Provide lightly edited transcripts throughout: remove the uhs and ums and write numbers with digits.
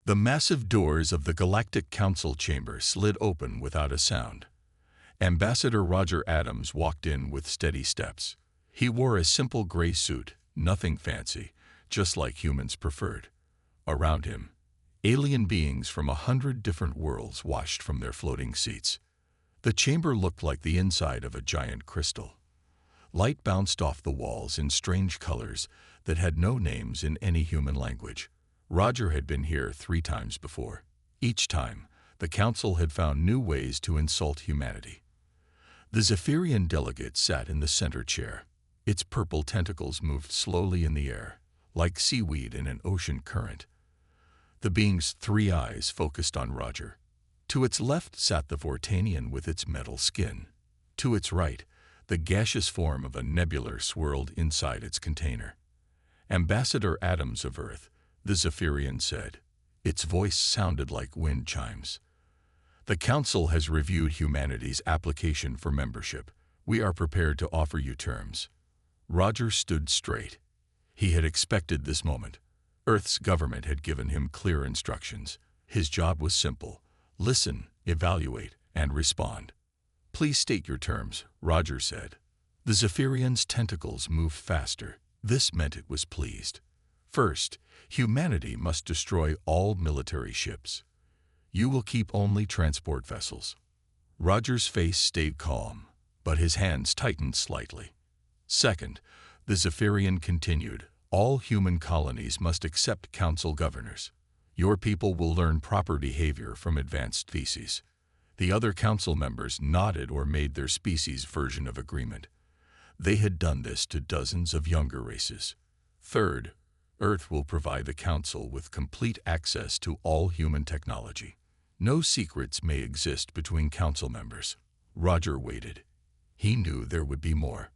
The massive doors of the Galactic Council chamber slid open without a sound. Ambassador Roger Adams walked in with steady steps. He wore a simple gray suit, nothing fancy, just like humans preferred. Around him, alien beings from 100 different worlds watched from their floating seats. The chamber looked like the inside of a giant crystal. Light bounced off the walls in strange colors that had no names in any human language. Roger had been here 3 times before. Each time, the council had found new ways to insult humanity. The Zephyrian delegate sat in the center chair. Its purple tentacles moved slowly in the air, like seaweed in an ocean current. The being's 3 eyes focused on Roger. To its left sat the Vortanian with its metal skin. To its right, the gaseous form of a nebula swirled inside its container. Ambassador Adams of Earth, the Zephyrian said. Its voice sounded like wind chimes. The Council has reviewed humanity's application for membership. We are prepared to offer you terms. Roger stood straight. He had expected this moment. Earth's government had given him clear instructions. His job was simple: listen, evaluate, and respond. Please state your terms, Roger said. The Zephyrian's tentacles moved faster. This meant it was pleased. First, humanity must destroy all military ships. You will keep only transport vessels. Roger's face stayed calm, but his hands tightened slightly. Second, the Zephyrian continued, all human colonies must accept council governors. Your people will learn proper behavior from advanced species. The other council members nodded or made their species version of agreement. They had done this to dozens of younger races. Third, Earth will provide the council with complete access to all human technology. No secrets may exist between council members. Roger waited. He knew there would be more.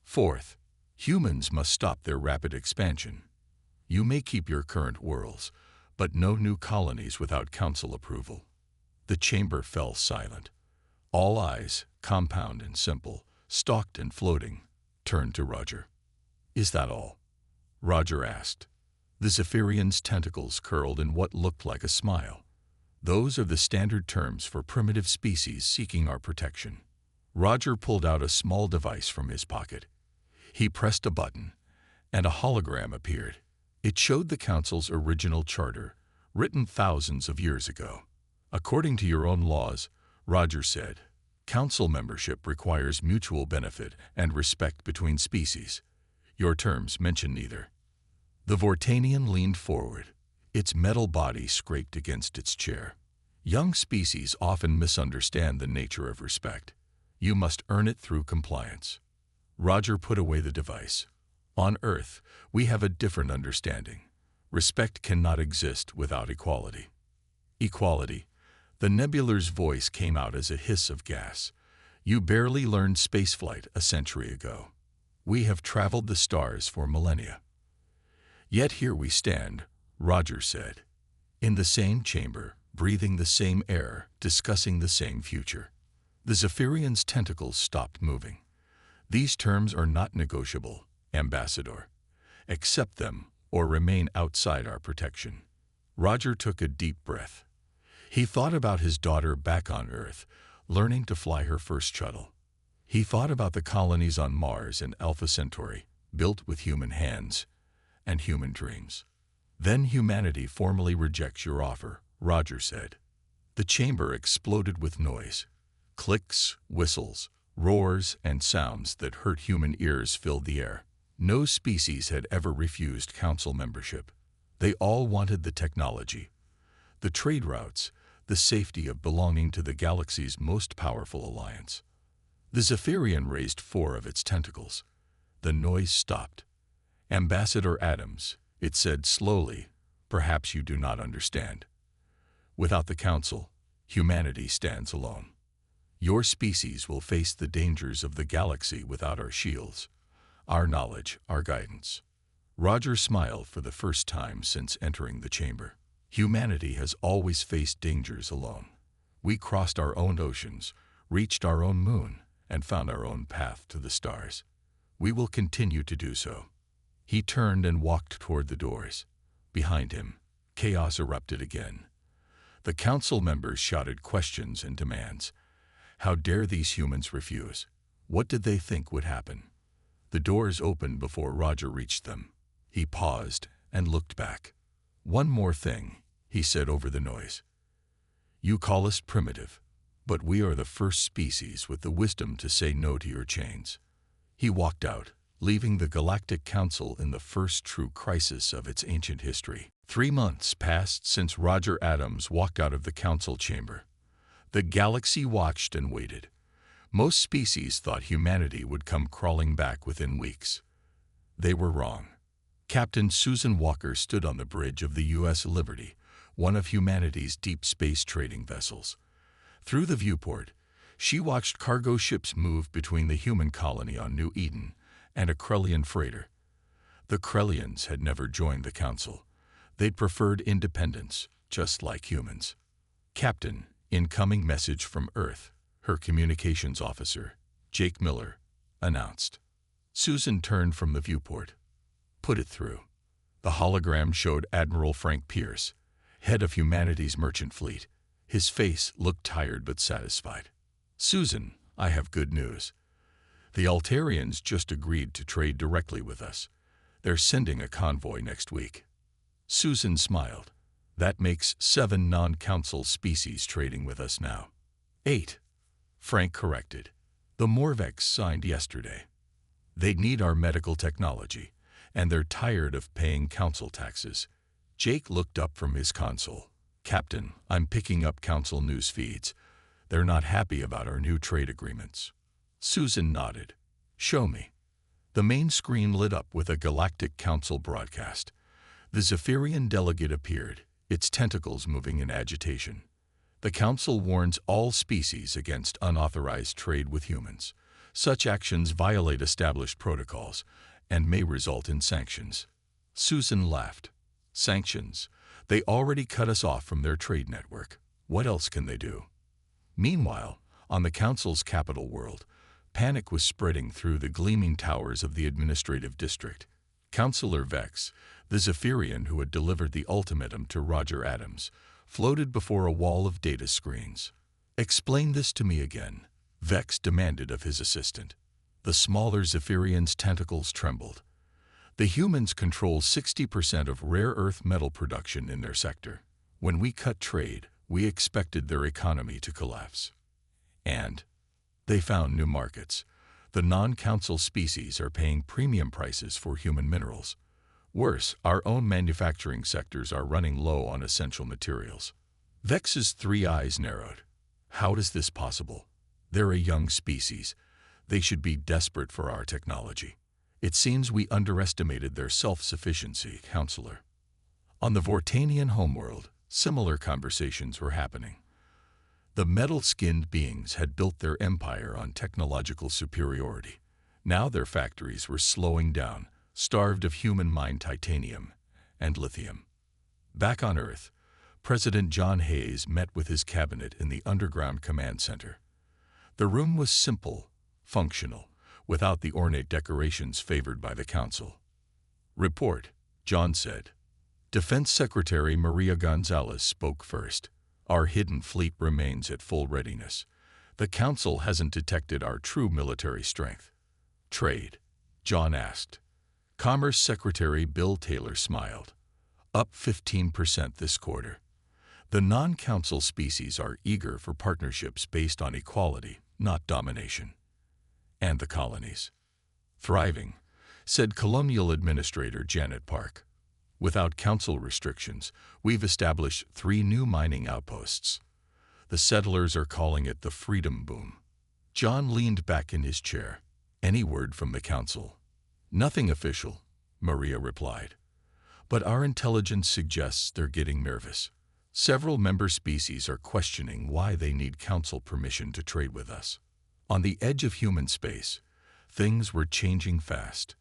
Fourth, humans must stop their rapid expansion. You may keep your current worlds, but no new colonies without council approval. The chamber fell silent. All eyes, compound and simple, stalked and floating, turned to Roger. Is that all? Roger asked. The Zephyrian's tentacles curled in what looked like a smile. Those are the standard terms for primitive species seeking our protection. Roger pulled out a small device from his pocket. He pressed a button, and a hologram appeared. It showed the Council's original charter, written thousands of years ago. According to your own laws, Roger said, Council membership requires mutual benefit and respect between species. Your terms mention neither. The Vortanian leaned forward. Its metal body scraped against its chair. Young species often misunderstand the nature of respect. You must earn it through compliance. Roger put away the device. On Earth, we have a different understanding. Respect cannot exist without equality. Equality. The nebular's voice came out as a hiss of gas. You barely learned spaceflight a century ago. We have traveled the stars for millennia. Yet here we stand, Roger said, in the same chamber, breathing the same air, discussing the same future. The Zephyrian's tentacles stopped moving. These terms are not negotiable, Ambassador. Accept them or remain outside our protection. Roger took a deep breath. He thought about his daughter back on Earth, learning to fly her first shuttle. He thought about the colonies on Mars and Alpha Centauri, built with human hands and human dreams. Then humanity formally rejects your offer, Roger said. The chamber exploded with noise. Clicks, whistles, roars, and sounds that hurt human ears filled the air. No species had ever refused council membership. They all wanted the technology, the trade routes, the safety of belonging to the galaxy's most powerful alliance. The Zephyrian raised 4 of its tentacles. The noise stopped. Ambassador Adams, it said slowly, perhaps you do not understand. Without the Council, humanity stands alone. Your species will face the dangers of the galaxy without our shields, our knowledge, our guidance. Roger smiled for the first time since entering the chamber. Humanity has always faced dangers alone. We crossed our own oceans, reached our own moon, and found our own path to the stars. We will continue to do so. He turned and walked toward the doors. Behind him, Chaos erupted again. The council members shouted questions and demands. How dare these humans refuse? What did they think would happen? The doors opened before Roger reached them. He paused and looked back. "One more thing," he said over the noise. "You call us primitive, but we are the first species with the wisdom to say no to your chains." He walked out, leaving the Galactic Council in the first true crisis of its ancient history. 3 months passed since Roger Adams walked out of the council chamber. The galaxy watched and waited. Most species thought humanity would come crawling back within weeks. They were wrong. Captain Susan Walker stood on the bridge of the U.S. Liberty, one of humanity's deep space trading vessels. Through the viewport, she watched cargo ships move between the human colony on New Eden and a Krellian freighter. The Krellians had never joined the council. They'd preferred independence, just like humans. "Captain, incoming message from Earth," her communications officer, Jake Miller, announced. Susan turned from the viewport. "Put it through." The hologram showed Admiral Frank Pierce, head of humanity's merchant fleet. His face looked tired but satisfied. "Susan, I have good news. The Altarians just agreed to trade directly with us. They're sending a convoy next week." Susan smiled. "That makes 7 non-council species trading with us now." 8, Frank corrected. "The Morvex signed yesterday. They need our medical technology, and they're tired of paying council taxes." Jake looked up from his console. "Captain, I'm picking up council news feeds. They're not happy about our new trade agreements." Susan nodded. "Show me." The main screen lit up with a Galactic Council broadcast. The Zephyrian delegate appeared, its tentacles moving in agitation. "The Council warns all species against unauthorized trade with humans. Such actions violate established protocols and may result in sanctions." Susan laughed. "Sanctions? They already cut us off from their trade network. What else can they do?" Meanwhile, on the Council's capital world, panic was spreading through the gleaming towers of the administrative district. Councillor Vex, the Zephyrian who had delivered the ultimatum to Roger Adams, floated before a wall of data screens. "Explain this to me again," Vex demanded of his assistant. The smaller Zephyrian's tentacles trembled. "The humans control 60% of rare earth metal production in their sector. When we cut trade, we expected their economy to collapse. And they found new markets. The non-council species are paying premium prices for human minerals. Worse, our own manufacturing sectors are running low on essential materials." Vex's 3 eyes narrowed. "How is this possible? They're a young species. They should be desperate for our technology. It seems we underestimated their self-sufficiency, Counselor." On the Vortanian homeworld, similar conversations were happening. The metal-skinned beings had built their empire on technological superiority. Now their factories were slowing down, starved of human-mined titanium and lithium. Back on Earth, President John Hayes met with his cabinet in the underground command center. The room was simple, functional, without the ornate decorations favored by the Council. "Report," John said. Defense Secretary Maria Gonzalez spoke first. "Our hidden fleet remains at full readiness. The Council hasn't detected our true military strength." "Trade?" John asked. Commerce Secretary Bill Taylor smiled. "Up 15% this quarter. The non-council species are eager for partnerships based on equality, not domination." "And the colonies?" "Thriving," said Colonial Administrator Janet Park. "Without council restrictions, we've established 3 new mining outposts. The settlers are calling it the Freedom Boom." John leaned back in his chair. "Any word from the council?" "Nothing official," Maria replied. "But our intelligence suggests they're getting nervous. Several member species are questioning why they need council permission to trade with us." On the edge of human space, things were changing fast.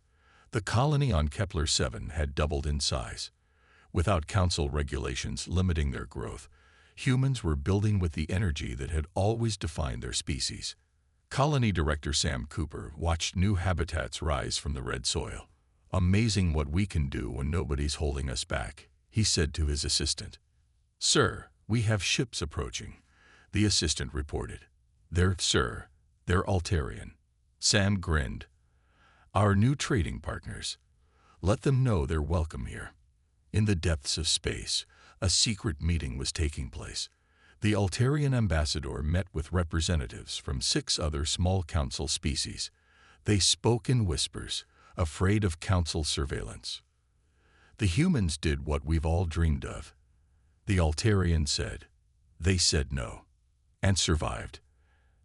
The colony on Kepler 7 had doubled in size. Without council regulations limiting their growth, humans were building with the energy that had always defined their species. Colony Director Sam Cooper watched new habitats rise from the red soil. "Amazing what we can do when nobody's holding us back," he said to his assistant. "Sir, we have ships approaching," the assistant reported. Sir, they're Altarian." Sam grinned. "Our new trading partners. Let them know they're welcome here." In the depths of space, a secret meeting was taking place. The Altarian ambassador met with representatives from 6 other small council species. They spoke in whispers, afraid of council surveillance. "The humans did what we've all dreamed of," the Altarian said. "They said no. And survived,"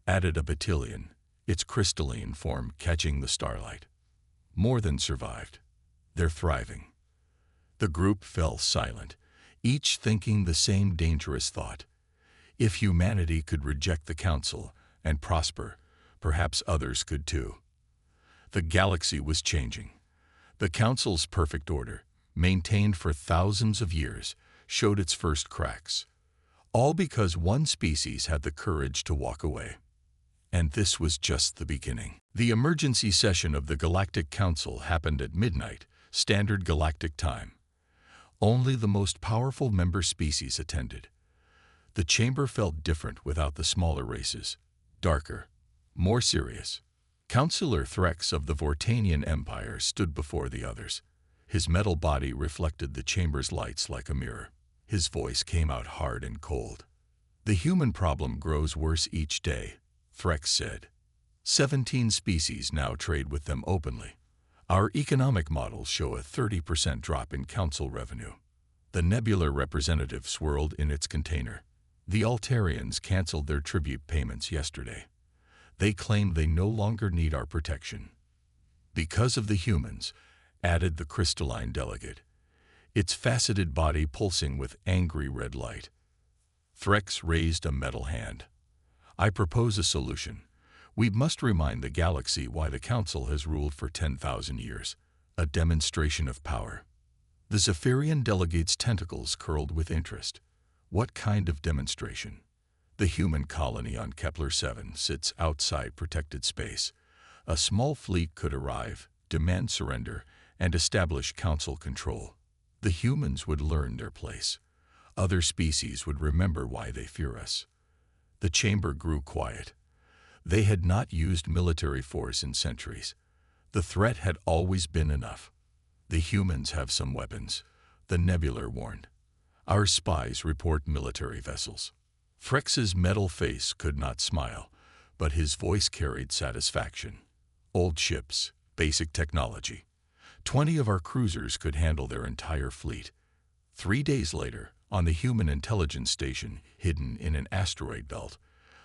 added a battalion, its crystalline form catching the starlight. "More than survived. They're thriving." The group fell silent, each thinking the same dangerous thought. If humanity could reject the council and prosper, perhaps others could too. The galaxy was changing. The council's perfect order, maintained for thousands of years, showed its first cracks. All because one species had the courage to walk away. And this was just the beginning. The emergency session of the Galactic Council happened at midnight, Standard Galactic Time. Only the most powerful member species attended. The chamber felt different without the smaller races. Darker, more serious. Councillor Threx of the Vortanian Empire stood before the others. His metal body reflected the chamber's lights like a mirror. His voice came out hard and cold. "The human problem grows worse each day," Threx said. 17 species now trade with them openly. Our economic models show a 30% drop in council revenue. The nebular representative swirled in its container. The Altarians canceled their tribute payments yesterday. They claim they no longer need our protection. "Because of the humans," added the crystalline delegate, its faceted body pulsing with angry red light. Threx raised a metal hand. "I propose a solution. We must remind the galaxy why the Council has ruled for 10,000 years. A demonstration of power." The Zephyrian delegate's tentacles curled with interest. What kind of demonstration? The human colony on Kepler 7 sits outside protected space. A small fleet could arrive, demand surrender, and establish council control. The humans would learn their place. Other species would remember why they fear us. The chamber grew quiet. They had not used military force in centuries. The threat had always been enough. "The humans have some weapons," the nebular warned. "Our spies report military vessels." Threx's metal face could not smile, but his voice carried satisfaction. "Old ships, basic technology. 20 of our cruisers could handle their entire fleet." 3 days later, on the Human Intelligence Station hidden in an asteroid belt,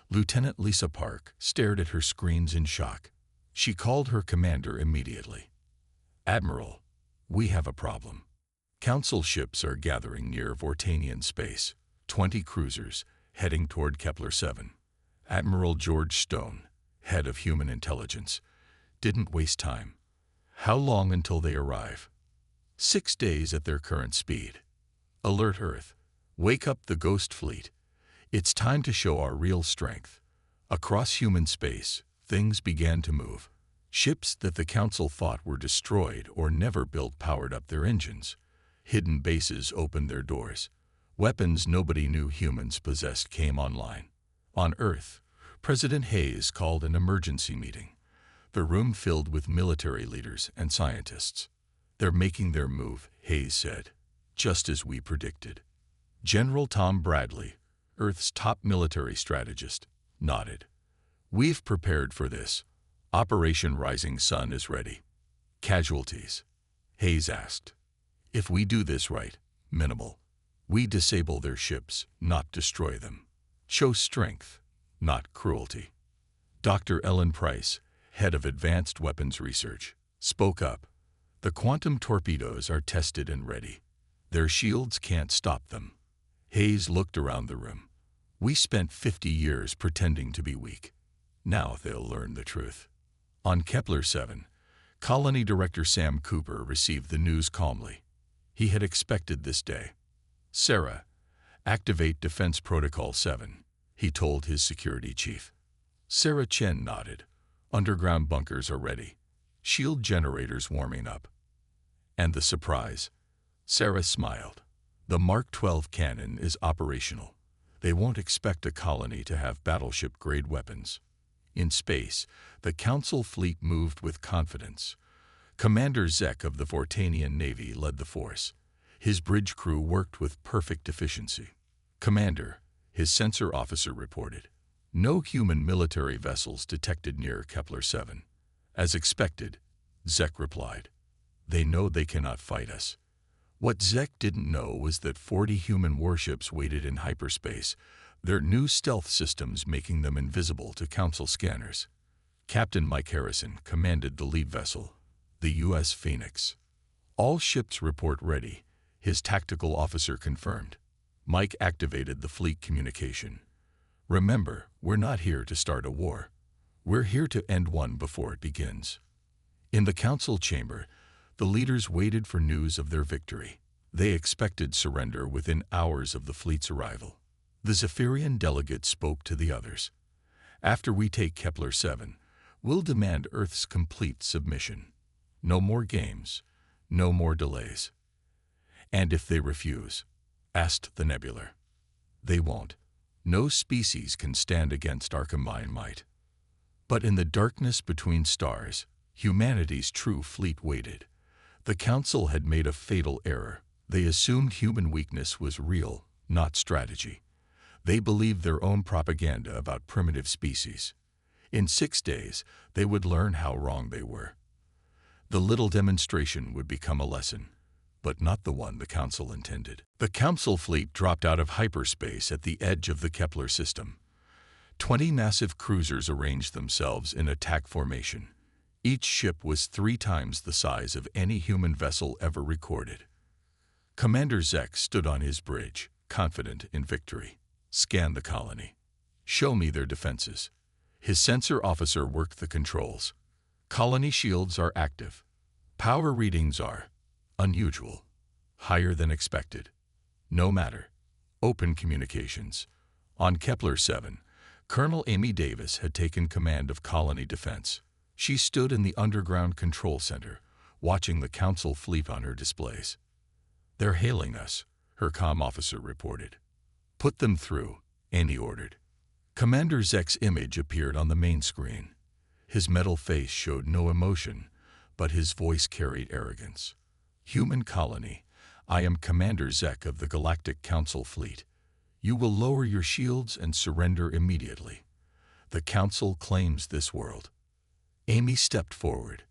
Lieutenant Lisa Park stared at her screens in shock. She called her commander immediately. "Admiral, we have a problem. Council ships are gathering near Vortanian space, 20 cruisers, heading toward Kepler 7. Admiral George Stone, head of Human Intelligence, didn't waste time. How long until they arrive? 6 days at their current speed. Alert Earth. Wake up the Ghost Fleet. It's time to show our real strength." Across human space, things began to move. Ships that the Council thought were destroyed or never built powered up their engines. Hidden bases opened their doors. Weapons nobody knew humans possessed came online. On Earth, President Hayes called an emergency meeting. The room filled with military leaders and scientists. "They're making their move," Hayes said, "just as we predicted." General Tom Bradley, Earth's top military strategist, nodded. "We've prepared for this. Operation Rising Sun is ready." "Casualties?" Hayes asked. "If we do this right, minimal. We disable their ships, not destroy them. Show strength, not cruelty." Dr. Ellen Price, head of Advanced Weapons Research, spoke up. "The quantum torpedoes are tested and ready. Their shields can't stop them." Hayes looked around the room. "We spent 50 years pretending to be weak. Now they'll learn the truth." On Kepler 7, Colony Director Sam Cooper received the news calmly. He had expected this day. "Sarah, activate Defense Protocol 7, he told his security chief. Sarah Chen nodded. "Underground bunkers are ready. Shield generators warming up." "And the surprise?" Sarah smiled. The Mark 12 cannon is operational. They won't expect a colony to have battleship-grade weapons. In space, the Council fleet moved with confidence. Commander Zek of the Vortanian Navy led the force. His bridge crew worked with perfect efficiency. "Commander," his sensor officer reported, "no human military vessels detected near Kepler 7. "As expected," Zek replied. "They know they cannot fight us." What Zek didn't know was that 40 human warships waited in hyperspace, their new stealth systems making them invisible to Council scanners. Captain Mike Harrison commanded the lead vessel, the U.S. Phoenix. "All ships report ready," his tactical officer confirmed. Mike activated the fleet communication. "Remember, we're not here to start a war. We're here to end one before it begins." In the Council chamber, the leaders waited for news of their victory. They expected surrender within hours of the fleet's arrival. The Zephyrian delegate spoke to the others. "After we take Kepler 7, we'll demand Earth's complete submission. No more games, no more delays." "And if they refuse?" asked the Nebular. "They won't. No species can stand against our combined might." But in the darkness between stars, humanity's true fleet waited. The Council had made a fatal error. They assumed human weakness was real, not strategy. They believed their own propaganda about primitive species. In 6 days, they would learn how wrong they were. The little demonstration would become a lesson, but not the one the Council intended. The Council fleet dropped out of hyperspace at the edge of the Kepler system. 20 massive cruisers arranged themselves in attack formation. Each ship was 3 times the size of any human vessel ever recorded. Commander Zek stood on his bridge, confident in victory. "Scan the colony. Show me their defenses." His sensor officer worked the controls. "Colony shields are active. Power readings are unusual, higher than expected. No matter. Open communications." On Kepler 7, Colonel Amy Davis had taken command of colony defense. She stood in the underground control center, watching the Council fleet on her displays. "They're hailing us," her comm officer reported. "Put them through," Amy ordered. Commander Zek's image appeared on the main screen. His metal face showed no emotion, but his voice carried arrogance. "Human colony, I am Commander Zek of the Galactic Council fleet. You will lower your shields and surrender immediately. The Council claims this world." Amy stepped forward.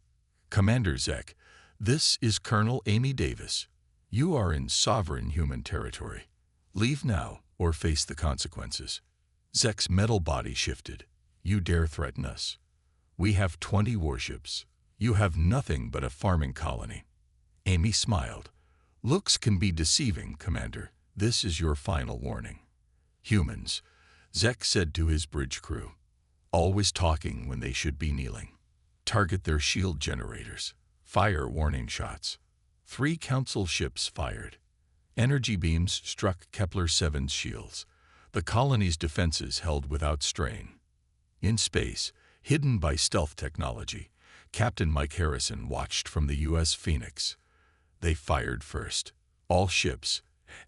"Commander Zek, this is Colonel Amy Davis. You are in sovereign human territory. Leave now or face the consequences." Zek's metal body shifted. "You dare threaten us? We have 20 warships. You have nothing but a farming colony." Amy smiled. "Looks can be deceiving, Commander. This is your final warning." "Humans," Zek said to his bridge crew, "always talking when they should be kneeling. Target their shield generators. Fire warning shots." 3 Council ships fired. Energy beams struck Kepler 7's shields. The colony's defenses held without strain. In space, hidden by stealth technology, Captain Mike Harrison watched from the U.S. Phoenix. They fired first. "All ships,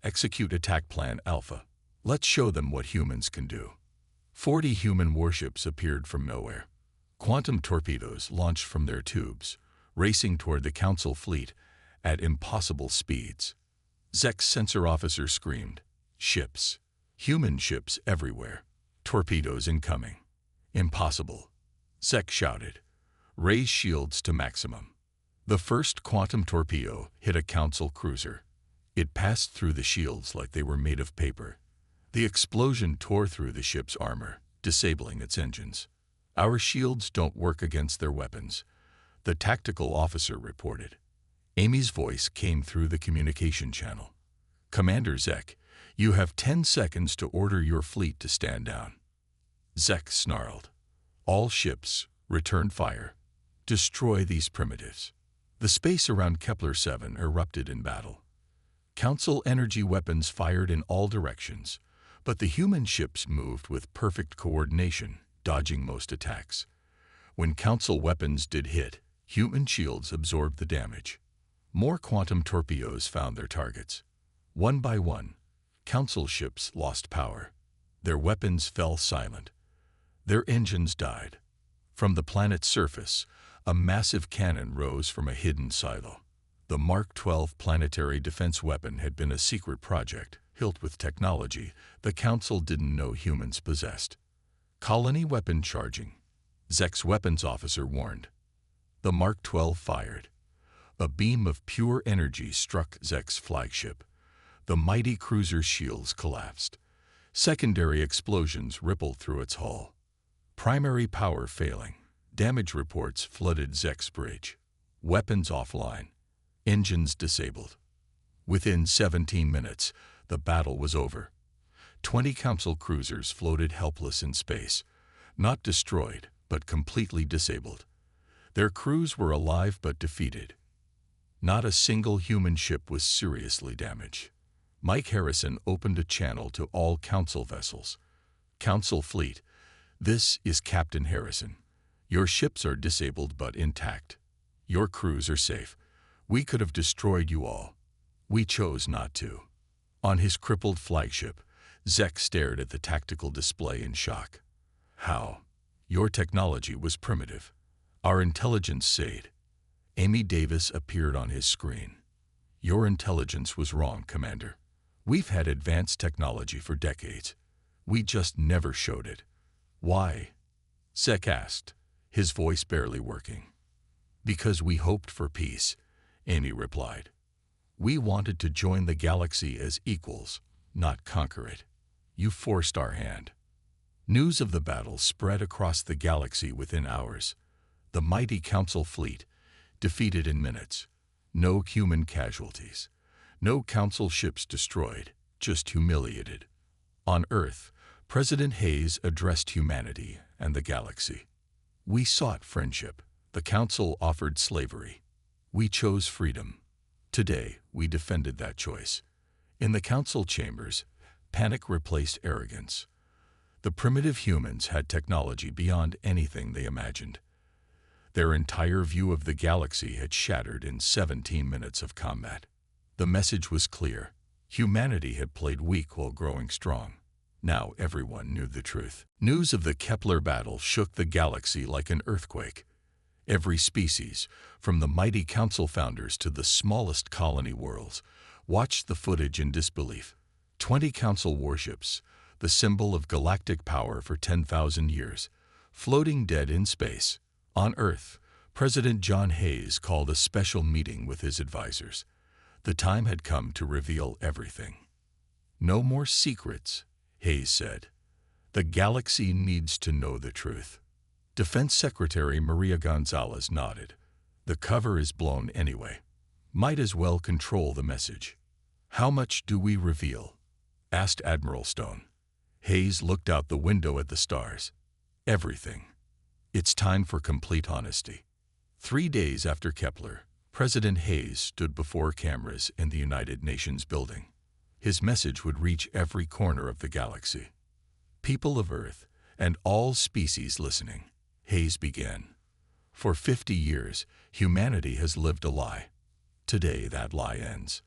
execute Attack Plan Alpha. Let's show them what humans can do." 40 human warships appeared from nowhere. Quantum torpedoes launched from their tubes, racing toward the Council fleet at impossible speeds. Zek's sensor officer screamed, "Ships! Human ships everywhere! Torpedoes incoming!" "Impossible!" Zek shouted. "Raise shields to maximum." The first quantum torpedo hit a Council cruiser. It passed through the shields like they were made of paper. The explosion tore through the ship's armor, disabling its engines. "Our shields don't work against their weapons," the tactical officer reported. Amy's voice came through the communication channel. "Commander Zek, you have 10 seconds to order your fleet to stand down." Zek snarled. "All ships, return fire. Destroy these primitives." The space around Kepler 7 erupted in battle. Council energy weapons fired in all directions, but the human ships moved with perfect coordination, dodging most attacks. When Council weapons did hit, human shields absorbed the damage. More quantum torpedoes found their targets. One by one, Council ships lost power. Their weapons fell silent. Their engines died. From the planet's surface, a massive cannon rose from a hidden silo. The Mark 12 planetary defense weapon had been a secret project, built with technology the Council didn't know humans possessed. Colony weapon charging, Zek's weapons officer warned. The Mark 12 fired. A beam of pure energy struck Zek's flagship. The mighty cruiser's shields collapsed. Secondary explosions rippled through its hull. Primary power failing. Damage reports flooded Zek's bridge. Weapons offline. Engines disabled. Within 17 minutes, the battle was over. 20 Council cruisers floated helpless in space, not destroyed, but completely disabled. Their crews were alive but defeated. Not a single human ship was seriously damaged. Mike Harrison opened a channel to all Council vessels. Council fleet, this is Captain Harrison. Your ships are disabled but intact. Your crews are safe. We could have destroyed you all. We chose not to. On his crippled flagship, Zek stared at the tactical display in shock. How? Your technology was primitive. Our intelligence said. Amy Davis appeared on his screen. Your intelligence was wrong, Commander. We've had advanced technology for decades. We just never showed it. Why? Zek asked, his voice barely working. Because we hoped for peace, Amy replied. We wanted to join the galaxy as equals, not conquer it. You forced our hand. News of the battle spread across the galaxy within hours. The mighty Council fleet, defeated in minutes. No human casualties. No Council ships destroyed, just humiliated. On Earth, President Hayes addressed humanity and the galaxy. We sought friendship. The Council offered slavery. We chose freedom. Today, we defended that choice. In the Council chambers, panic replaced arrogance. The primitive humans had technology beyond anything they imagined. Their entire view of the galaxy had shattered in 17 minutes of combat. The message was clear. Humanity had played weak while growing strong. Now everyone knew the truth. News of the Kepler battle shook the galaxy like an earthquake. Every species, from the mighty Council founders to the smallest colony worlds, watched the footage in disbelief. 20 Council warships, the symbol of galactic power for 10,000 years, floating dead in space. On Earth, President John Hayes called a special meeting with his advisors. The time had come to reveal everything. No more secrets, Hayes said. The galaxy needs to know the truth. Defense Secretary Maria Gonzalez nodded. The cover is blown anyway. Might as well control the message. How much do we reveal? Asked Admiral Stone. Hayes looked out the window at the stars. Everything. It's time for complete honesty. 3 days after Kepler, President Hayes stood before cameras in the United Nations building. His message would reach every corner of the galaxy. People of Earth and all species listening, Hayes began. For 50 years, humanity has lived a lie. Today, that lie ends.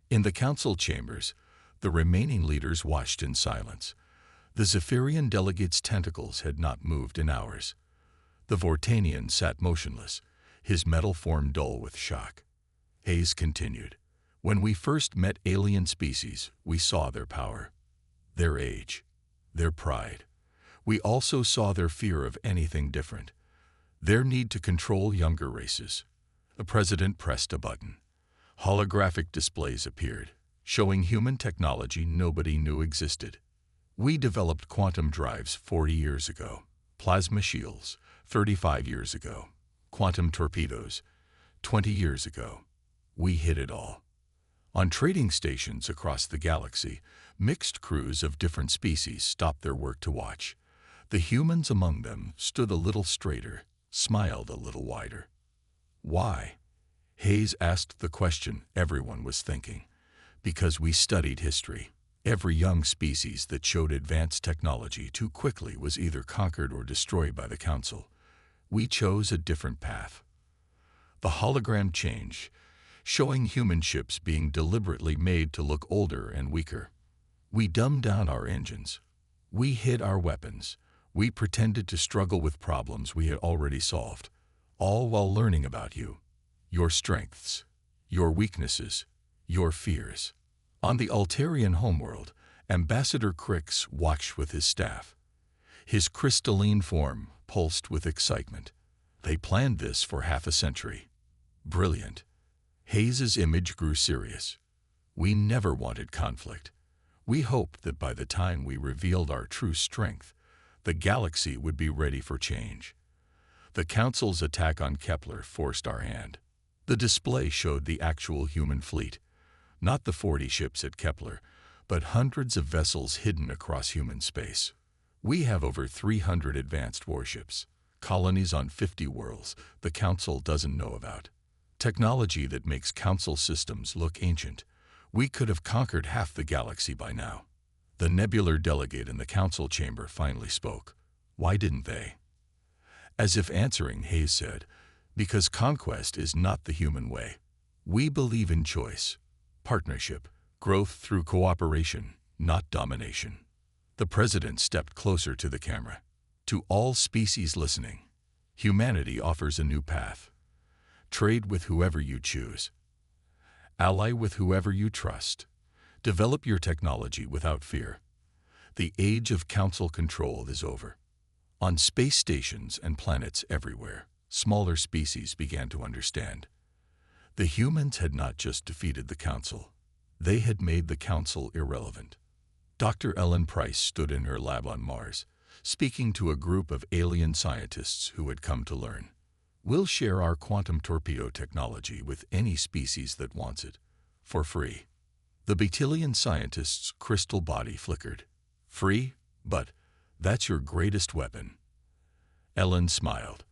In the Council chambers, the remaining leaders watched in silence. The Zephyrian delegate's tentacles had not moved in hours. The Vortanian sat motionless, his metal form dull with shock. Hayes continued. When we first met alien species, we saw their power, their age, their pride. We also saw their fear of anything different, their need to control younger races. The president pressed a button. Holographic displays appeared, showing human technology nobody knew existed. We developed quantum drives 40 years ago, plasma shields 35 years ago, quantum torpedoes 20 years ago. We hid it all. On trading stations across the galaxy, mixed crews of different species stopped their work to watch. The humans among them stood a little straighter, smiled a little wider. Why? Hayes asked the question everyone was thinking. Because we studied history. Every young species that showed advanced technology too quickly was either conquered or destroyed by the Council. We chose a different path. The hologram changed. showing human ships being deliberately made to look older and weaker. We dumbed down our engines. We hid our weapons. We pretended to struggle with problems we had already solved, all while learning about you, your strengths, your weaknesses, your fears. On the Altarian homeworld, Ambassador Crix watched with his staff. His crystalline form pulsed with excitement. They planned this for half a century. Brilliant. Hayes's image grew serious. We never wanted conflict. We hoped that by the time we revealed our true strength, the galaxy would be ready for change. The Council's attack on Kepler forced our hand. The display showed the actual human fleet, not the 40 ships at Kepler, but hundreds of vessels hidden across human space. We have over 300 advanced warships, colonies on 50 worlds the Council doesn't know about. Technology that makes Council systems look ancient. We could have conquered half the galaxy by now. The nebular delegate in the Council chamber finally spoke. Why didn't they? As if answering, Hayes said, because conquest is not the human way. We believe in choice, partnership, growth through cooperation, not domination. The president stepped closer to the camera. To all species listening, humanity offers a new path. Trade with whoever you choose. Ally with whoever you trust. Develop your technology without fear. The age of Council control is over. On space stations and planets everywhere, smaller species began to understand. The humans had not just defeated the Council. They had made the Council irrelevant. Dr. Ellen Price stood in her lab on Mars, speaking to a group of alien scientists who had come to learn. We'll share our quantum torpedo technology with any species that wants it, for free. The Betillian scientist's crystal body flickered. Free? But that's your greatest weapon. Ellen smiled.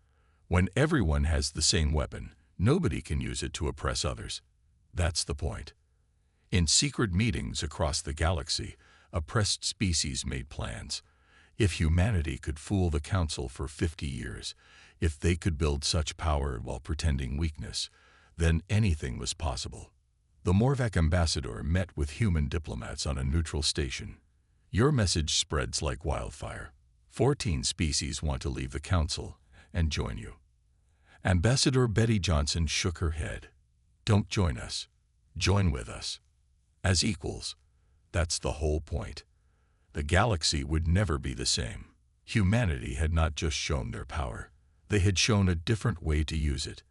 When everyone has the same weapon, nobody can use it to oppress others. That's the point. In secret meetings across the galaxy, oppressed species made plans. If humanity could fool the Council for 50 years, if they could build such power while pretending weakness, then anything was possible. The Morvac ambassador met with human diplomats on a neutral station. Your message spreads like wildfire. 14 species want to leave the Council and join you. Ambassador Betty Johnson shook her head. Don't join us. Join with us. As equals. That's the whole point. The galaxy would never be the same. Humanity had not just shown their power. They had shown a different way to use it.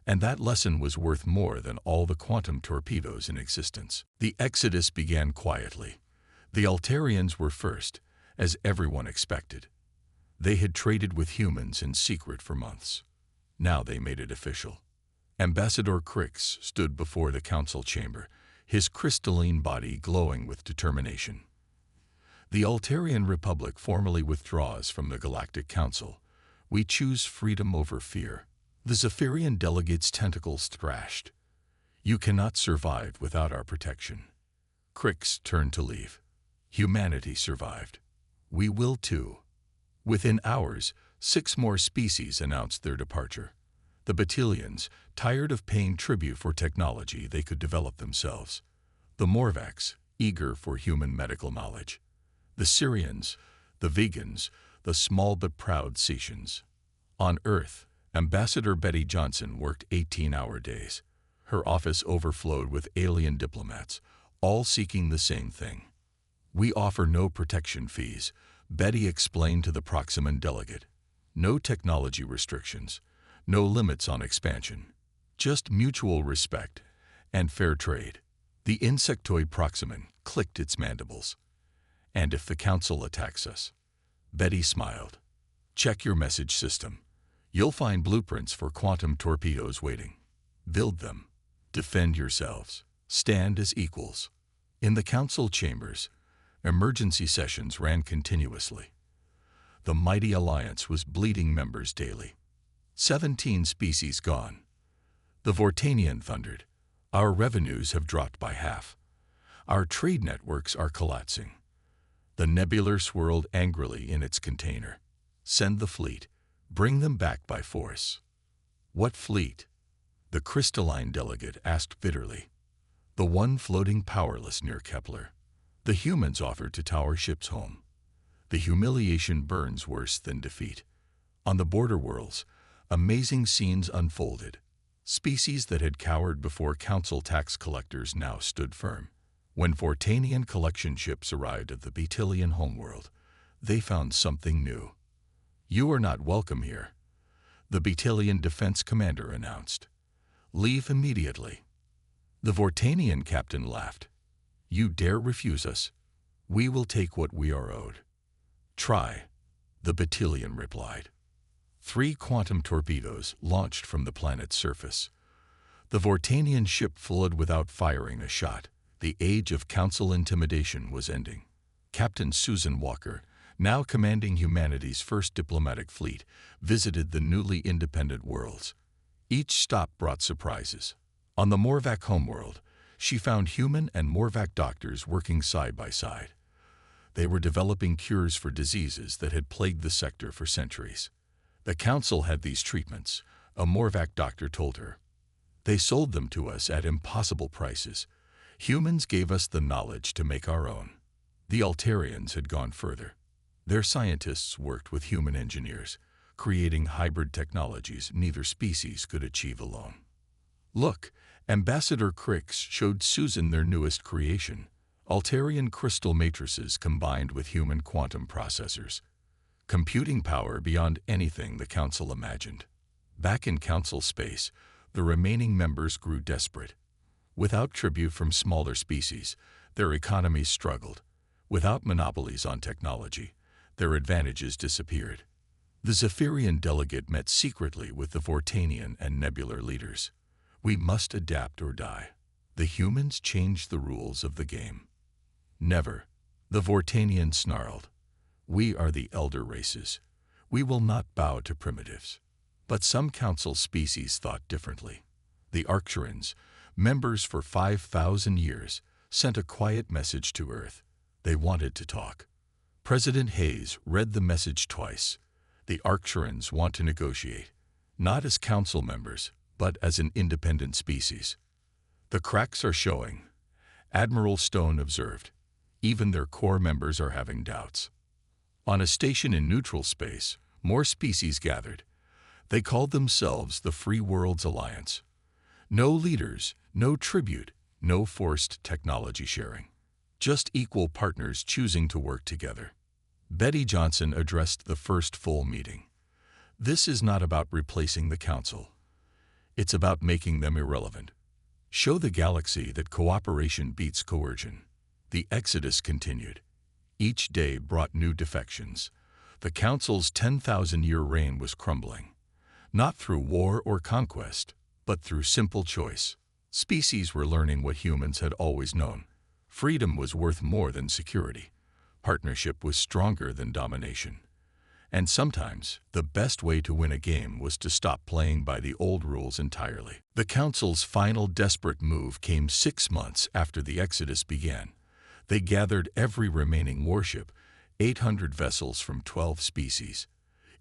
And that lesson was worth more than all the quantum torpedoes in existence. The exodus began quietly. The Altarians were first, as everyone expected. They had traded with humans in secret for months. Now they made it official. Ambassador Crix stood before the Council chamber, his crystalline body glowing with determination. The Altarian Republic formally withdraws from the Galactic Council. We choose freedom over fear. The Zephyrian delegate's tentacles thrashed. You cannot survive without our protection. Crix turned to leave. Humanity survived. We will too. Within hours, 6 more species announced their departure. The Betillians, tired of paying tribute for technology they could develop themselves. The Morvacs, eager for human medical knowledge. The Syrians, the vegans, the small but proud Cetians. On Earth, Ambassador Betty Johnson worked 18-hour days. Her office overflowed with alien diplomats, all seeking the same thing. We offer no protection fees, Betty explained to the Proximan delegate. No technology restrictions, no limits on expansion. Just mutual respect and fair trade. The insectoid Proximan clicked its mandibles. And if the Council attacks us? Betty smiled. Check your message system. You'll find blueprints for quantum torpedoes waiting. Build them. Defend yourselves. Stand as equals. In the Council chambers, emergency sessions ran continuously. The mighty alliance was bleeding members daily. 17 species gone. The Vortanian thundered. Our revenues have dropped by half. Our trade networks are collapsing. The Nebular swirled angrily in its container. Send the fleet. Bring them back by force. What fleet? The crystalline delegate asked bitterly. The one floating powerless near Kepler. The humans offered to tow our ships home. The humiliation burns worse than defeat. On the border worlds, amazing scenes unfolded. Species that had cowered before council tax collectors now stood firm. When Vortanian collection ships arrived at the Beetilian homeworld, they found something new. "You are not welcome here," the Beetilian defense commander announced. "Leave immediately." The Vortanian captain laughed. "You dare refuse us? We will take what we are owed." "Try," the Beetilian replied. 3 quantum torpedoes launched from the planet's surface. The Vortanian ship flowed without firing a shot. The age of council intimidation was ending. Captain Susan Walker, now commanding humanity's first diplomatic fleet, visited the newly independent worlds. Each stop brought surprises. On the Morvac homeworld, she found human and Morvac doctors working side by side. They were developing cures for diseases that had plagued the sector for centuries. "The council had these treatments," a Morvac doctor told her. "They sold them to us at impossible prices. Humans gave us the knowledge to make our own." The Altarians had gone further. Their scientists worked with human engineers, creating hybrid technologies neither species could achieve alone. "Look," Ambassador Crix showed Susan their newest creation, Altarian crystal matrices combined with human quantum processors. Computing power beyond anything the Council imagined. Back in Council space, the remaining members grew desperate. Without tribute from smaller species, their economies struggled. Without monopolies on technology, their advantages disappeared. The Zephyrian delegate met secretly with the Vortanian and Nebular leaders. "We must adapt or die. The humans changed the rules of the game." "Never," the Vortanian snarled. "We are the elder races. We will not bow to primitives." But some council species thought differently. The Arcturans, members for 5,000 years, sent a quiet message to Earth. They wanted to talk. President Hayes read the message twice. The Arcturans want to negotiate, not as council members, but as an independent species. "The cracks are showing," Admiral Stone observed. "Even their core members are having doubts." On a station in neutral space, more species gathered. They called themselves the Free Worlds Alliance. No leaders, no tribute, no forced technology sharing. Just equal partners choosing to work together. Betty Johnson addressed the first full meeting. "This is not about replacing the Council. It's about making them irrelevant. Show the galaxy that cooperation beats coercion." The exodus continued. Each day brought new defections. The Council's 10,000-year reign was crumbling. Not through war or conquest, but through simple choice. Species were learning what humans had always known. Freedom was worth more than security. Partnership was stronger than domination. And sometimes, the best way to win a game was to stop playing by the old rules entirely. The Council's final desperate move came 6 months after the exodus began. They gathered every remaining warship, 800 vessels from 12 species.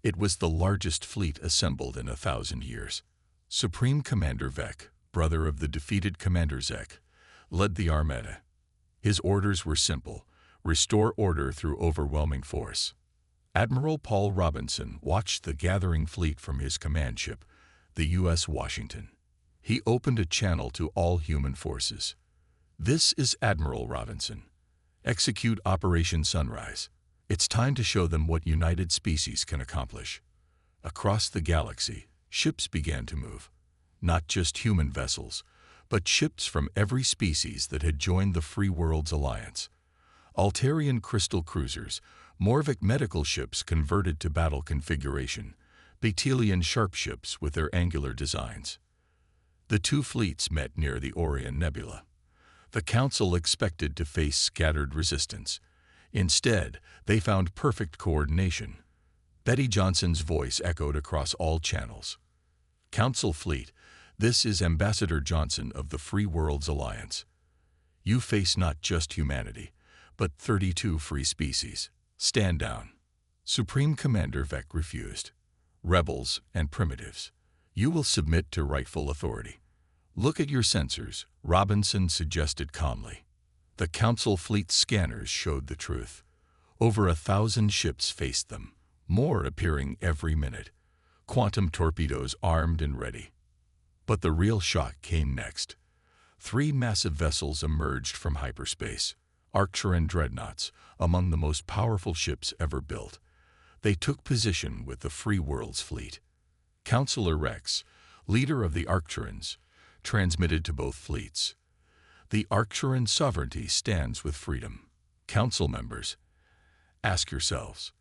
It was the largest fleet assembled in 1,000 years. Supreme Commander Vec, brother of the defeated Commander Zek, led the Armada. His orders were simple: restore order through overwhelming force. Admiral Paul Robinson watched the gathering fleet from his command ship, the U.S. Washington. He opened a channel to all human forces. "This is Admiral Robinson. Execute Operation Sunrise. It's time to show them what united species can accomplish." Across the galaxy, ships began to move. Not just human vessels, but ships from every species that had joined the Free Worlds Alliance. Altarian crystal cruisers, Morvic medical ships converted to battle configuration, Beetilian sharp ships with their angular designs. The two fleets met near the Orion Nebula. The Council expected to face scattered resistance. Instead, they found perfect coordination. Betty Johnson's voice echoed across all channels. "Council Fleet, this is Ambassador Johnson of the Free Worlds Alliance. You face not just humanity, but 32 free species. Stand down." Supreme Commander Vec refused. "Rebels and primitives. You will submit to rightful authority. Look at your sensors, Robinson suggested calmly. The Council fleet scanners showed the truth. Over 1,000 ships faced them, more appearing every minute. Quantum torpedoes armed and ready. But the real shock came next. 3 massive vessels emerged from hyperspace, Arcturan dreadnoughts, among the most powerful ships ever built. They took position with the Free World's fleet. Counselor Rex, leader of the Arcturans, transmitted to both fleets. The Arcturan sovereignty stands with freedom. Council members, ask yourselves,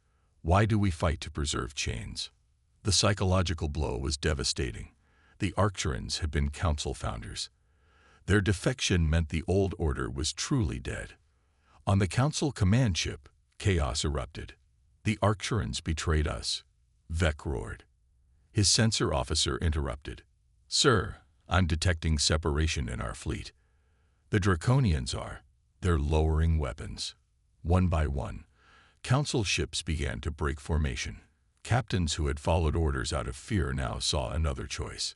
why do we fight to preserve chains? The psychological blow was devastating. The Arcturans had been Council founders. Their defection meant the old order was truly dead. On the Council command ship, chaos erupted. The Arcturans betrayed us, Vec roared. His sensor officer interrupted. Sir, I'm detecting separation in our fleet. The Draconians are. They're lowering weapons. One by one, Council ships began to break formation. Captains who had followed orders out of fear now saw another choice.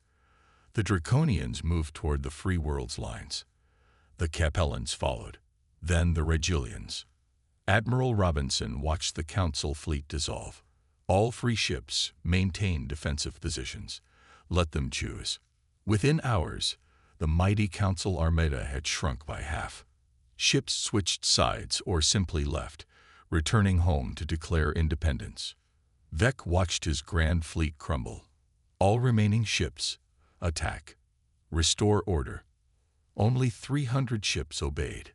The Draconians moved toward the Free World's lines. The Capellans followed, then the Regulians. Admiral Robinson watched the Council fleet dissolve. All free ships maintained defensive positions. Let them choose. Within hours, the mighty Council armada had shrunk by half. Ships switched sides or simply left, returning home to declare independence. Vec watched his grand fleet crumble. All remaining ships, attack. Restore order. Only 300 ships obeyed.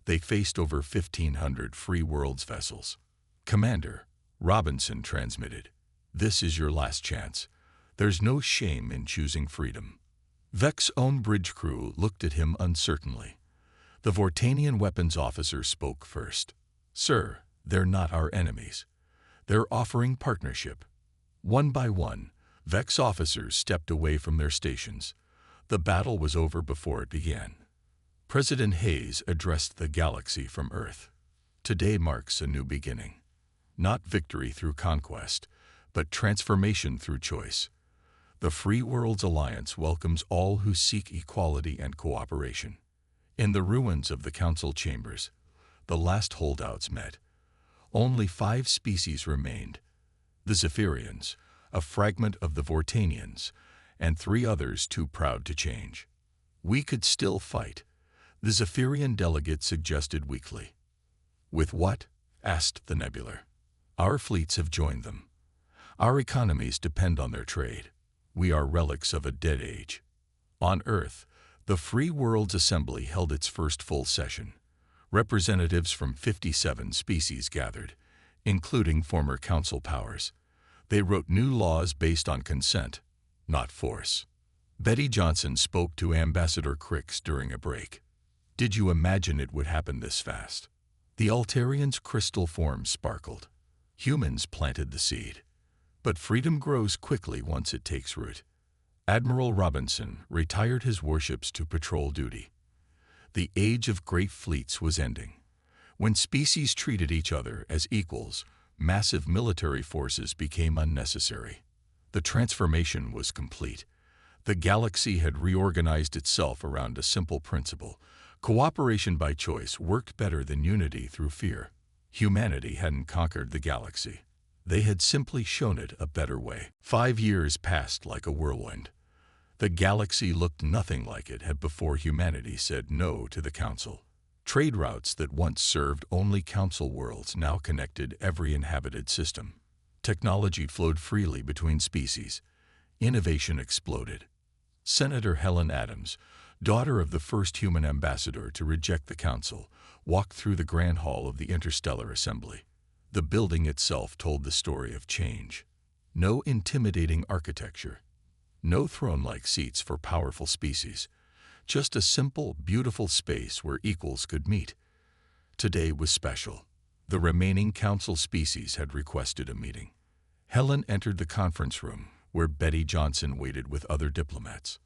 They faced over 1,500 Free World's vessels. Commander, Robinson transmitted, this is your last chance. There's no shame in choosing freedom. Vec's own bridge crew looked at him uncertainly. The Vortanian weapons officer spoke first. Sir, they're not our enemies. They're offering partnership. One by one, Vec's officers stepped away from their stations. The battle was over before it began. President Hayes addressed the galaxy from Earth. Today marks a new beginning. Not victory through conquest, but transformation through choice. The Free World's Alliance welcomes all who seek equality and cooperation. In the ruins of the Council chambers, the last holdouts met. Only 5 species remained. The Zephyrians, a fragment of the Vortanians, and 3 others too proud to change. We could still fight, the Zephyrian delegate suggested weakly. With what? Asked the Nebular. Our fleets have joined them. Our economies depend on their trade. We are relics of a dead age. On Earth, the Free World's Assembly held its first full session. Representatives from 57 species gathered, including former Council powers. They wrote new laws based on consent, not force. Betty Johnson spoke to Ambassador Crix during a break. Did you imagine it would happen this fast? The Altarian's crystal form sparkled. Humans planted the seed. But freedom grows quickly once it takes root. Admiral Robinson retired his warships to patrol duty. The age of great fleets was ending. When species treated each other as equals, massive military forces became unnecessary. The transformation was complete. The galaxy had reorganized itself around a simple principle. Cooperation by choice worked better than unity through fear. Humanity hadn't conquered the galaxy. They had simply shown it a better way. 5 years passed like a whirlwind. The galaxy looked nothing like it had before humanity said no to the Council. Trade routes that once served only Council worlds now connected every inhabited system. Technology flowed freely between species. Innovation exploded. Senator Helen Adams, daughter of the first human ambassador to reject the Council, walked through the Grand Hall of the Interstellar Assembly. The building itself told the story of change. No intimidating architecture. No throne-like seats for powerful species. Just a simple, beautiful space where equals could meet. Today was special. The remaining Council species had requested a meeting. Helen entered the conference room, where Betty Johnson waited with other diplomats.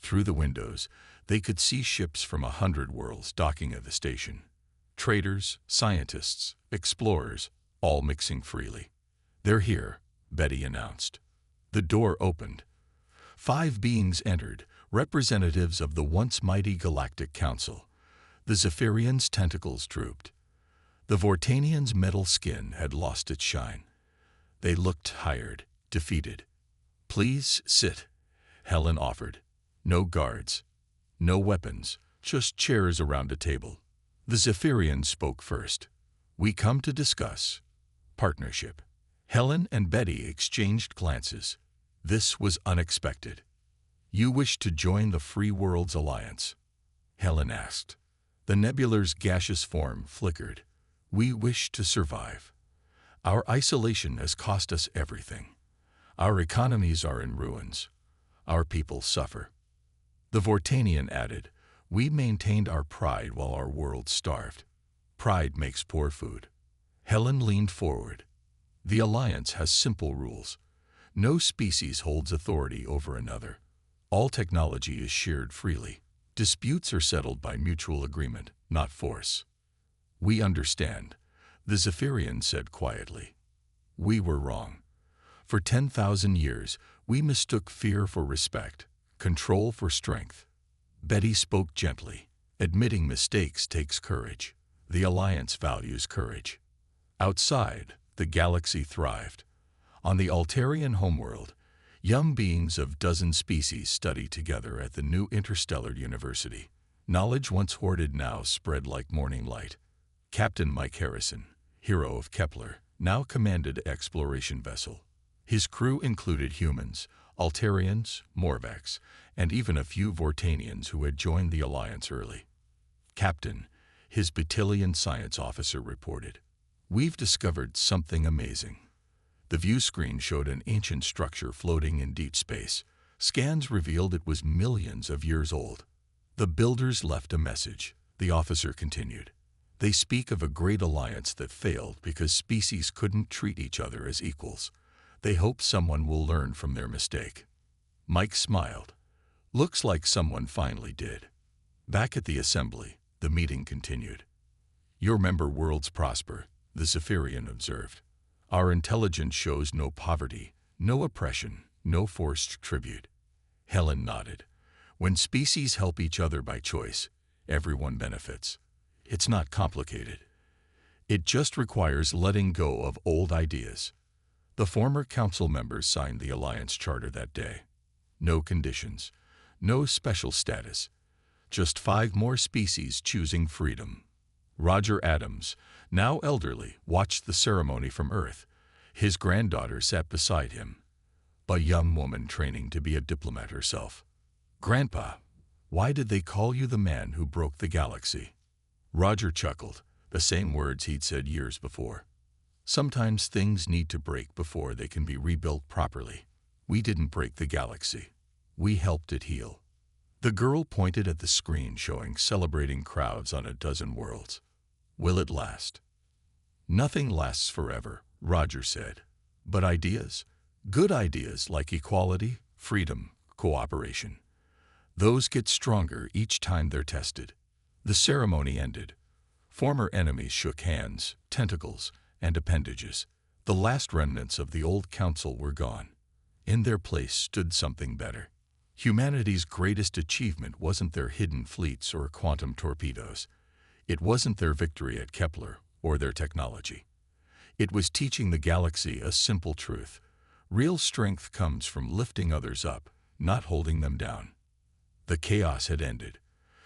Through the windows, they could see ships from 100 worlds docking at the station. Traders, scientists, explorers, all mixing freely. They're here, Betty announced. The door opened. 5 beings entered, representatives of the once mighty Galactic Council. The Zephyrians' tentacles drooped. The Vortanians' metal skin had lost its shine. They looked tired, defeated. "Please sit," Helen offered. No guards, no weapons, just chairs around a table. The Zephyrians spoke first. "We come to discuss partnership." Helen and Betty exchanged glances. This was unexpected. "You wish to join the Free Worlds Alliance?" Helen asked. The nebular's gaseous form flickered. "We wish to survive. Our isolation has cost us everything. Our economies are in ruins. Our people suffer." The Vortanian added, "We maintained our pride while our world starved. Pride makes poor food." Helen leaned forward. "The Alliance has simple rules. No species holds authority over another. All technology is shared freely. Disputes are settled by mutual agreement, not force." "We understand," the Zephyrian said quietly. "We were wrong. For 10,000 years, we mistook fear for respect, control for strength." Betty spoke gently. "Admitting mistakes takes courage. The Alliance values courage." Outside, the galaxy thrived. On the Altarian homeworld, young beings of dozen species study together at the new interstellar university. Knowledge once hoarded now spread like morning light. Captain Mike Harrison, hero of Kepler, now commanded exploration vessel. His crew included humans, Altarians, Morvax, and even a few Vortanians who had joined the Alliance early. "Captain," his battalion science officer reported, "we've discovered something amazing." The view screen showed an ancient structure floating in deep space. Scans revealed it was millions of years old. "The builders left a message," the officer continued. "They speak of a great alliance that failed because species couldn't treat each other as equals. They hope someone will learn from their mistake." Mike smiled. "Looks like someone finally did." Back at the assembly, the meeting continued. "Your member worlds prosper," the Zephyrian observed. "Our intelligence shows no poverty, no oppression, no forced tribute." Helen nodded. "When species help each other by choice, everyone benefits. It's not complicated. It just requires letting go of old ideas." The former council members signed the Alliance Charter that day. No conditions, no special status, just 5 more species choosing freedom. Roger Adams, now elderly, watched the ceremony from Earth. His granddaughter sat beside him, a young woman training to be a diplomat herself. "Grandpa, why did they call you the man who broke the galaxy?" Roger chuckled, the same words he'd said years before. "Sometimes things need to break before they can be rebuilt properly. We didn't break the galaxy. We helped it heal." The girl pointed at the screen showing celebrating crowds on a dozen worlds. "Will it last?" "Nothing lasts forever," Roger said. "But ideas, good ideas like equality, freedom, cooperation, those get stronger each time they're tested." The ceremony ended. Former enemies shook hands, tentacles, and appendages. The last remnants of the old council were gone. In their place stood something better. Humanity's greatest achievement wasn't their hidden fleets or quantum torpedoes. It wasn't their victory at Kepler or their technology. It was teaching the galaxy a simple truth. Real strength comes from lifting others up, not holding them down. The chaos had ended.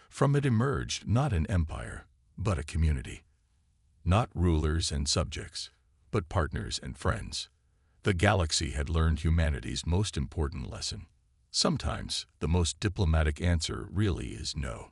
From it emerged not an empire, but a community. Not rulers and subjects, but partners and friends. The galaxy had learned humanity's most important lesson. Sometimes the most diplomatic answer really is no.